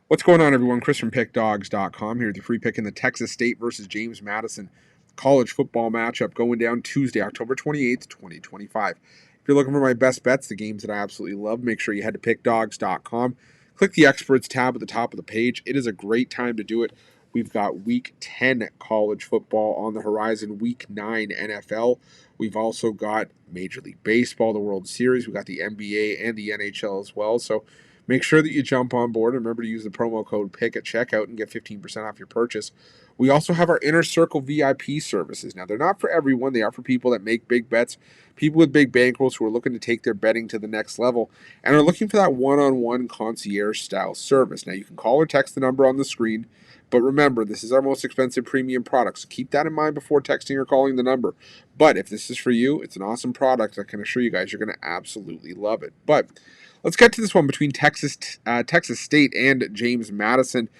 What's going on, everyone? Chris from Pickdawgz.com here with your free pick in the Texas State versus James Madison college football matchup going down Tuesday, October 28th, 2025. If you're looking for my best bets, the games that I absolutely love, make sure you head to Pickdawgz.com. Click the Experts tab at the top of the page. It is a great time to do it. We've got Week 10 college football on the horizon, Week 9 NFL. We've also got Major League Baseball, the World Series. We've got the NBA and the NHL as well. So make sure that you jump on board and remember to use the promo code PICK at checkout and get 15% off your purchase. We also have our Inner Circle VIP services. Now, they're not for everyone. They are for people that make big bets, people with big bankrolls who are looking to take their betting to the next level and are looking for that one-on-one concierge-style service. Now, you can call or text the number on the screen, but remember, this is our most expensive premium product, so keep that in mind before texting or calling the number. But if this is for you, it's an awesome product. I can assure you guys you're going to absolutely love it. But let's get to this one between Texas State and James Madison.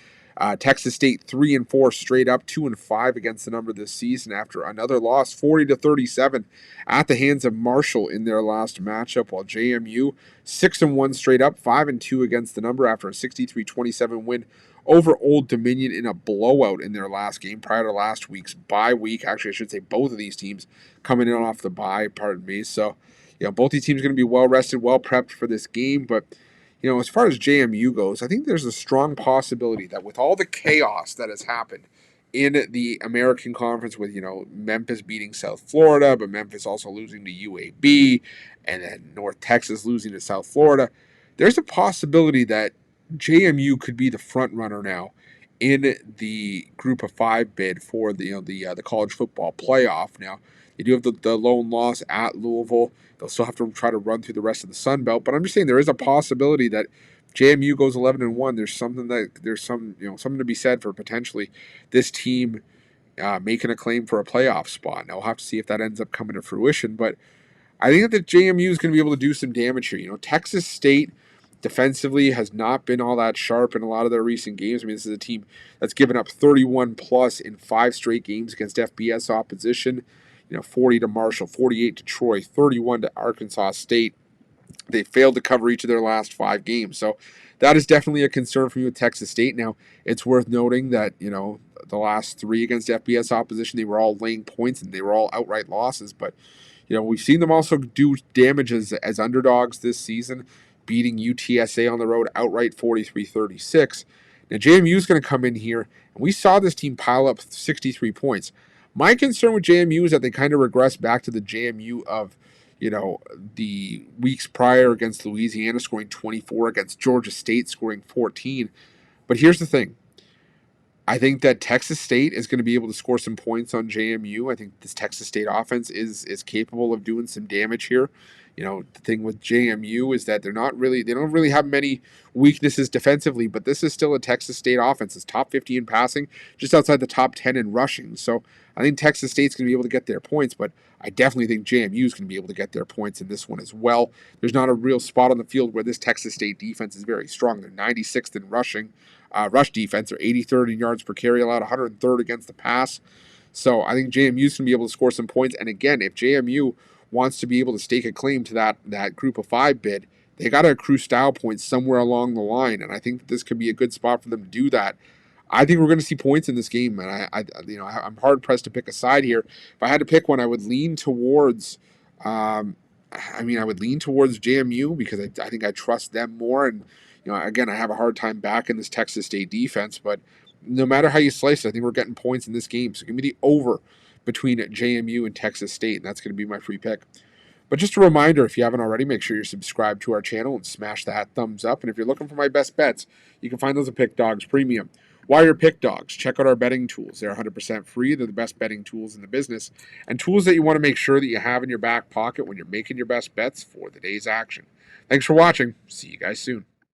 Texas State 3-4 straight up, 2-5 against the number this season after another loss, 40-37 at the hands of Marshall in their last matchup. While JMU 6-1 straight up, 5-2 against the number after a 63-27 win over Old Dominion in a blowout in their last game prior to last week's bye week. Actually, I should say both of these teams coming in off the bye. Pardon me. So, both these teams are going to be well rested, well prepped for this game, but as far as JMU goes, I think there's a strong possibility that with all the chaos that has happened in the American Conference with, Memphis beating South Florida, but Memphis also losing to UAB, and then North Texas losing to South Florida, there's a possibility that JMU could be the front runner now in the Group of Five bid for the college football playoff. Now, they do have the lone loss at Louisville. They'll still have to try to run through the rest of the Sun Belt, but I'm just saying there is a possibility that JMU goes 11-1. There's something to be said for potentially this team making a claim for a playoff spot. Now we'll have to see if that ends up coming to fruition, but I think that JMU is going to be able to do some damage here. Texas State defensively has not been all that sharp in a lot of their recent games. I mean, this is a team that's given up 31 plus in 5 straight games against FBS opposition. 40 to Marshall, 48 to Troy, 31 to Arkansas State. They failed to cover each of their last 5 games. So that is definitely a concern for me with Texas State. Now, it's worth noting that, the last 3 against FBS opposition, they were all laying points and they were all outright losses. But, we've seen them also do damage as underdogs this season, beating UTSA on the road outright 43-36. Now, JMU is going to come in here, and we saw this team pile up 63 points. My concern with JMU is that they kind of regress back to the JMU of, the weeks prior against Louisiana, scoring 24, against Georgia State, scoring 14. But here's the thing. I think that Texas State is going to be able to score some points on JMU. I think this Texas State offense is capable of doing some damage here. The thing with JMU is that they don't really have many weaknesses defensively, but this is still a Texas State offense. It's top 50 in passing, just outside the top 10 in rushing. So I think Texas State's going to be able to get their points, but I definitely think JMU is going to be able to get their points in this one as well. There's not a real spot on the field where this Texas State defense is very strong. They're 96th in rushing. Rush defense, they're 83rd in yards per carry allowed, 103rd against the pass. So I think JMU's going to be able to score some points. And again, if JMU wants to be able to stake a claim to that Group of 5 bid, they got to accrue style points somewhere along the line. And I think that this could be a good spot for them to do that. I think we're going to see points in this game, and I'm hard pressed to pick a side here. If I had to pick one, I would lean towards. I would lean towards JMU because I think I trust them more. And again, I have a hard time backing this Texas State defense, but no matter how you slice it, I think we're getting points in this game. So give me the over between JMU and Texas State, and that's going to be my free pick. But just a reminder, if you haven't already, make sure you're subscribed to our channel and smash that thumbs up. And if you're looking for my best bets, you can find those at Pickdawgz Premium. While you're Pickdawgz, check out our betting tools. They're 100% free. They're the best betting tools in the business, and tools that you want to make sure that you have in your back pocket when you're making your best bets for the day's action. Thanks for watching. See you guys soon.